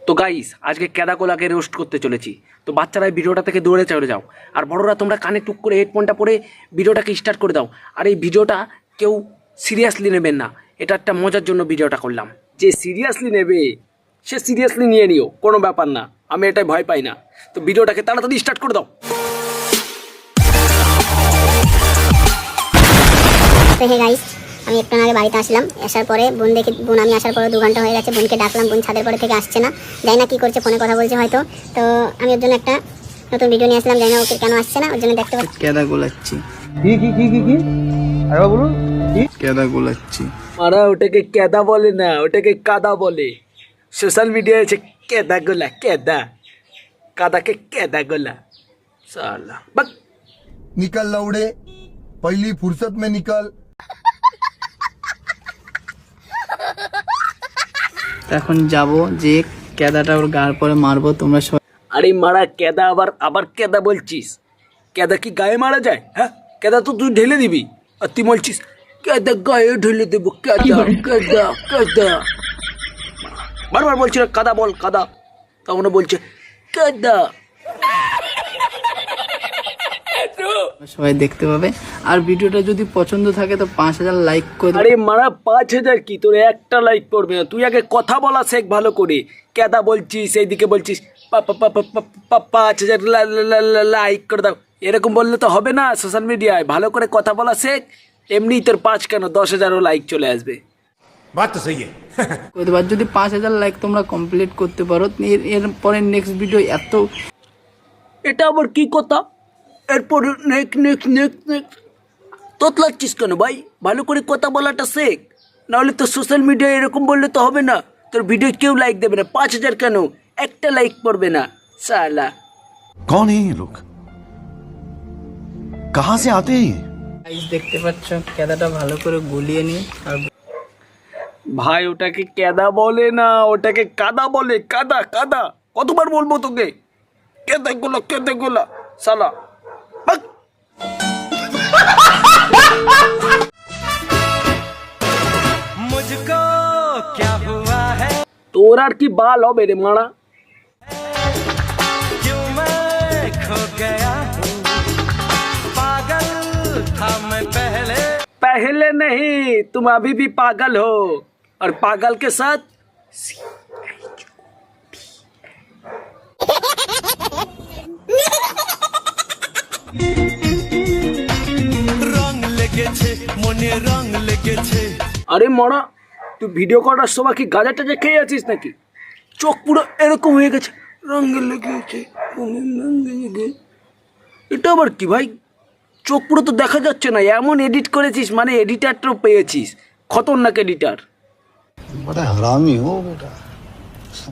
তো গাইস আজকে কেদাকোলাকে রোস্ট করতে চলেছি। তো বাচ্চারা ভিডিওটা থেকে দৌড়ে চলে যাও, আর বড়রা তোমরা কানে টুক করে হেডফোনটা পরে ভিডিওটাকে স্টার্ট করে দাও। আর এই ভিডিওটা কেউ সিরিয়াসলি নেবেন না, এটা একটা মজার জন্য ভিডিওটা করলাম। যে সিরিয়াসলি নেবে সে সিরিয়াসলি নিয়ে নিও, কোনো ব্যাপার না, আমি এটাই ভয় পাই না। তো ভিডিওটাকে তাড়াতাড়ি স্টার্ট করে দাও। তো হে গাইস, আমি একটু আগে বাড়িতে আসলাম, আসার পরে বোন আমি আসার পরে 2 ঘন্টা হয়ে গেছে। বোনকে ডাকলাম, বোন ছাদের পরে থেকে আসছে না, জানি না কি করছে, ফোনে কথা বলছে হয়তো। তো আমি ওর জন্য একটা নতুন ভিডিও নিয়ে আসলাম, জানি না ওকে কেন আসছে না, ওর জন্য দেখতে পাচ্ছি। কেদা গোলাচ্ছি কি আরে বলুন কি কেদা গোলাচ্ছি। মারা ওটাকে কেদা বলে না, ওটাকে কাদা বলে। সোশ্যাল মিডিয়ায় আছে কেদা গোলা, কেদা কাদাকে কেদা গোলা। সালা বাক निकल लौड़े, पहली फुर्सत में निकल। এখন যাব যে কেদাটা ওর গার পরে মারবো, তোমরা সবাই। আরে মারা কেদা আবার কেদা বলছিস? কেদা কি গায়ে মারা যায়? হ্যাঁ, কেদা তো তুই ঢেলে দিবি, আর তুই বলছিস কেদা গায়ে ঢেলে দেবো। কেদা কেদা কেদা বারবার বলছি না কাদা বল কাদা, তখন বলছে কেদা। সবাই দেখতে পাবে। আর ভিডিওটা যদি পছন্দ থাকে তো 5000 লাইক করে দেবে। আরে মারা 5000 কি, তোর একটা লাইক করবে না। তুই আগে কথা বলা শেখ ভালো করে। কেদা বলছিস, এইদিকে বলছিস 5000 লাইক করে দাও, এরকম বললে তো হবে না। সোশ্যাল মিডিয়ায় ভালো করে কথা বলা শেখ, এমনি তোর 5 কেন 10,000ও লাইক চলে আসবে। बात तो सही है। করে দেবে। আর যদি 5000 লাইক তোমরা কমপ্লিট করতে পারো, এরপরে নেক্সট ভিডিও এত। এটা আবার কি কথা? এরপর নেক্সট তোতলাচ্ছিস কেন ভাই? ভালো করে কথা বলাটা শেখ, নাহলে তো সোশ্যাল মিডিয়ায় এরকম বললে তো হবে না। তোর ভিডিও কেউ লাইক দেবে না। 5000 কেন, একটা লাইক পড়বে না সালা। कौन है ये लोग, कहाँ से आते हैं ये? গাইস দেখতে পাচ্ছ, কেদাটা ভালো করে গলিয়ে নিই। আর ভাই ওটাকে কেদা বলে না, ওটাকে কাদা বলে। কাদা কাদা কতবার বলবো তোকে? কেদা গোলা সালা বাক। मुझको क्या हुआ है, তোর আর কি বাল হবে রে মারা? क्यों मैं खो गया हूँ, पागल था मैं पहले नहीं, तुम अभी भी पागल हो, और पागल के साथ रंग लेगेছে মনে রং লেগেছে। আরে মরা, তুই ভিডিও করার সময় কি গাঁজা টাজা খেয়ে আছিস নাকি? চোখ পুরো এরকম হয়ে গেছে, রঙ লেগেছে। এটা আবার কি ভাই? চোখ পুরো তো দেখা যাচ্ছে না, এমন এডিট করেছিস, মানে এডিটারটাও পেয়েছিস, খতরনাক এডিটার। बड़ा हरामी हो बेटा।